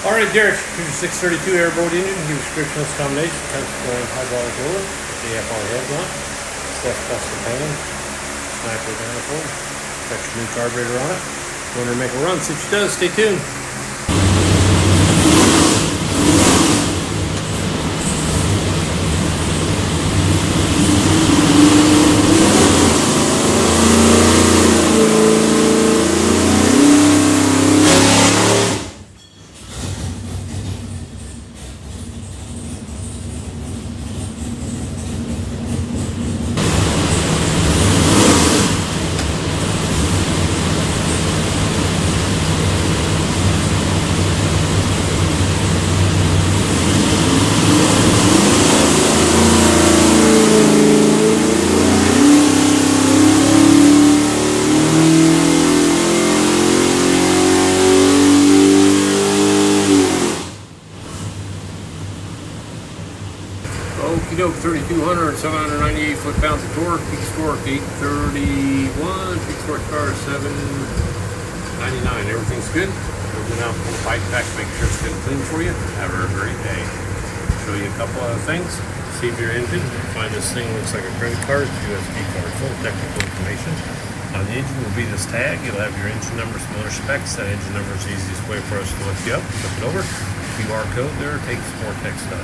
Alright, Derek, here's your 632 Airboat engine. He was frictionless combination, transferring hydraulic oil, AFR heads on, Stefs custom painting, sniper manifold, got your new carburetor on it. Going to make a run, see what she does. Stay tuned. Okie doke, 3,200, 798 foot-pounds of torque, peak torque 831, peak torque power 799. Everything's good. We'll go down, pull the pipe back, make sure it's good and clean for you. Have a great day. Show you a couple other things. See if your engine, find this thing looks like a credit card, USB card, full technical information. On the engine will be this tag. You'll have your engine number, some other specs. That engine number is the easiest way for us to look you up. Flip it over. QR code there, takes more tech stuff.